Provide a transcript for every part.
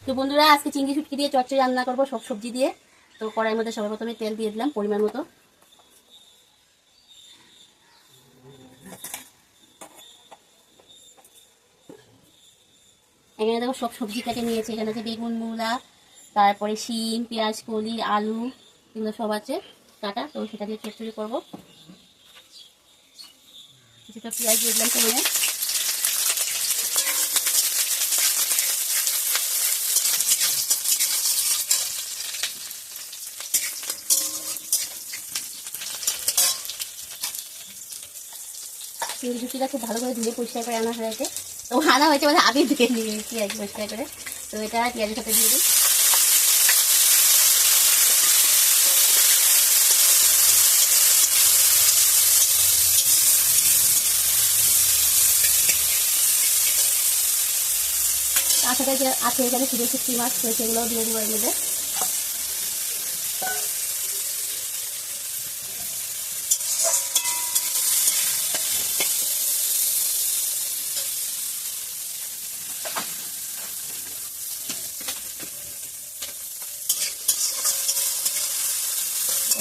তো বন্ধুরা, আজকে চিংড়ি শুটকি দিয়ে চচ্চড়ি রান্না করবো সব সবজি দিয়ে। তো কড়াইয়ের মধ্যে সবার প্রথমে তেল দিয়ে দিলাম পরিমাণ মতো। এখানে দেখো সব সবজি কেটে নিয়েছি। এখানে আছে বেগুন, মূলা, তারপরে শিম, পেঁয়াজ কলি, আলু, এগুলো সব আছে কাটা। তো সেটা দিয়ে চচ্চড়ি করবো। কিছুটা পেঁয়াজ দিয়ে দিলাম তেলে। চিংড়ি শুটকিটা খুব ভালো করে ধুয়ে পরিষ্কার করে আনা হয়েছে। তো আনা হয়েছে মানে আগে ধুয়ে নিয়েছি আর কি পরিষ্কার করে। তো এটা পেঁয়াজের সাথে দিয়ে দিই। তার সাথে যে আছে এখানে শুধু শুটকি মাছ, তো সেগুলোও দিয়ে দেবো এর মধ্যে।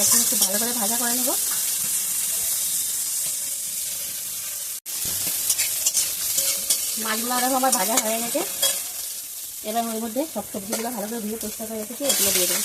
এখন একটু ভালো করে ভাজা করে নেব। মাছগুলো আরও আমার ভাজা হয়ে গেছে। এবার ওর মধ্যে সব সবজিগুলো ভালো করে ধুয়ে পরিষ্কার করে রেখেছি, এগুলো দিয়ে দেবো।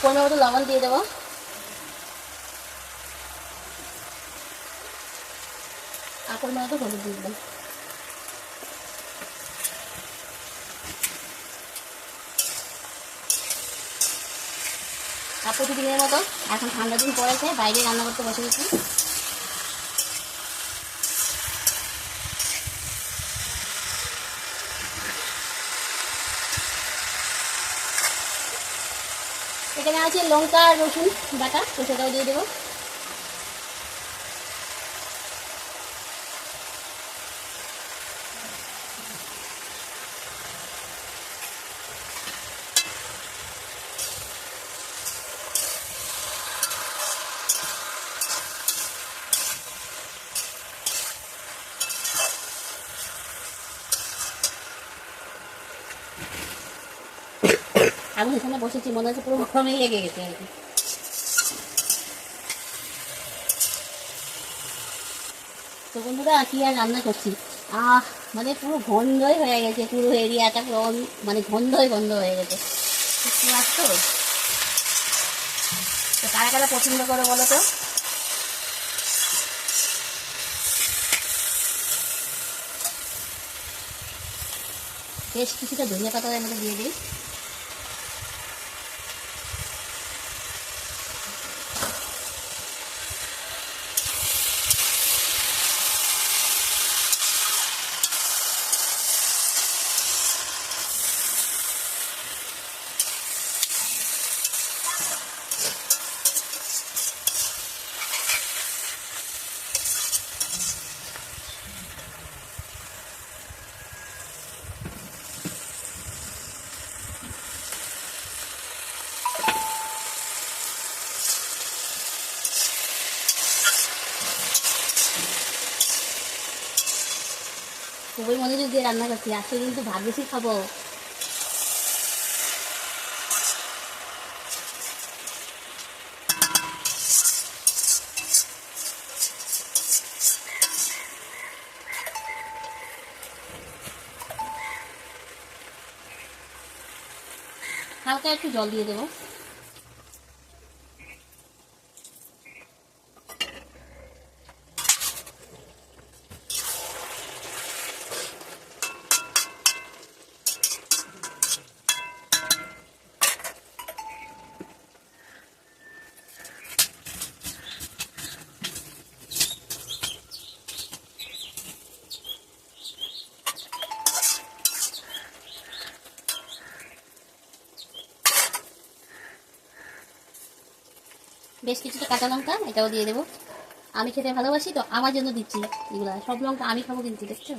পরিমাণ মতো লবণ দিয়ে দেবো। আর পরিমাণ মতো হলুদ দিয়ে দিলাম। আর প্রতিদিনের মতো এখন ঠান্ডা দিন পড়েছে, বাইরে রান্না করতে বসে গেছি। এখানে আছে লঙ্কা আর রসুন বাটা, তো সেটাও দিয়ে দেবো। আমি এখানে বসেছি, মনে হচ্ছে পুরো গরমেই লেগে গেছে আর কি। তো বন্ধুরা, কি আর রান্না করছি, মানে পুরো গন্ধই হয়ে গেছে, পুরো এরিয়াটা পুরো মানে গন্ধই গন্ধ হয়ে গেছে। শুকনো মাছ তো কারা কারা পছন্দ করো বলো তো। বেশ কিছুটা ধনিয়া পাতা এর মধ্যে দিয়ে দিই। খুবই মনোযোগ দিয়ে রান্না করছি, আজকে কিন্তু ভাত বেশি খাবো। হালকা একটু জল দিয়ে দেবো। বেশ কিছুটা কাঁচা লঙ্কা এটাও দিয়ে দেবো। আমি খেতে ভালোবাসি তো আমার জন্য দিচ্ছি এগুলো, সব লঙ্কা আমি খাবো কিন্তু, দেখছো।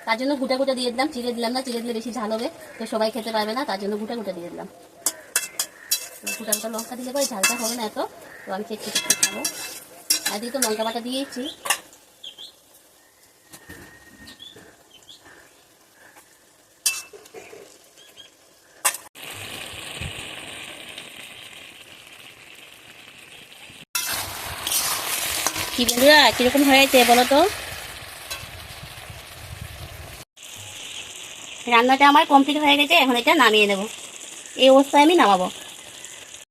তার জন্য গোটা গোটা দিয়ে দিলাম, চিড়ে দিলাম না, চিড়ে দিলে বেশি ঝাল হবে, তো সবাই খেতে পারবে না, তার জন্য গোটা গোটা দিয়ে দিলাম। গোটা গোটা লঙ্কা দিলে পরে ঝালটা হবে না এত, তো আমি চেটে চেটে খাবো। আর দিয়ে তো লঙ্কা বাটা দিয়েছি। কি বন্ধুরা, কিরকম হয়েছে বলো তো? রান্নাটা আমার কমপ্লিট হয়ে গেছে, এখন এটা নামিয়ে নেবো। এই অবস্থায় আমি নামাবো।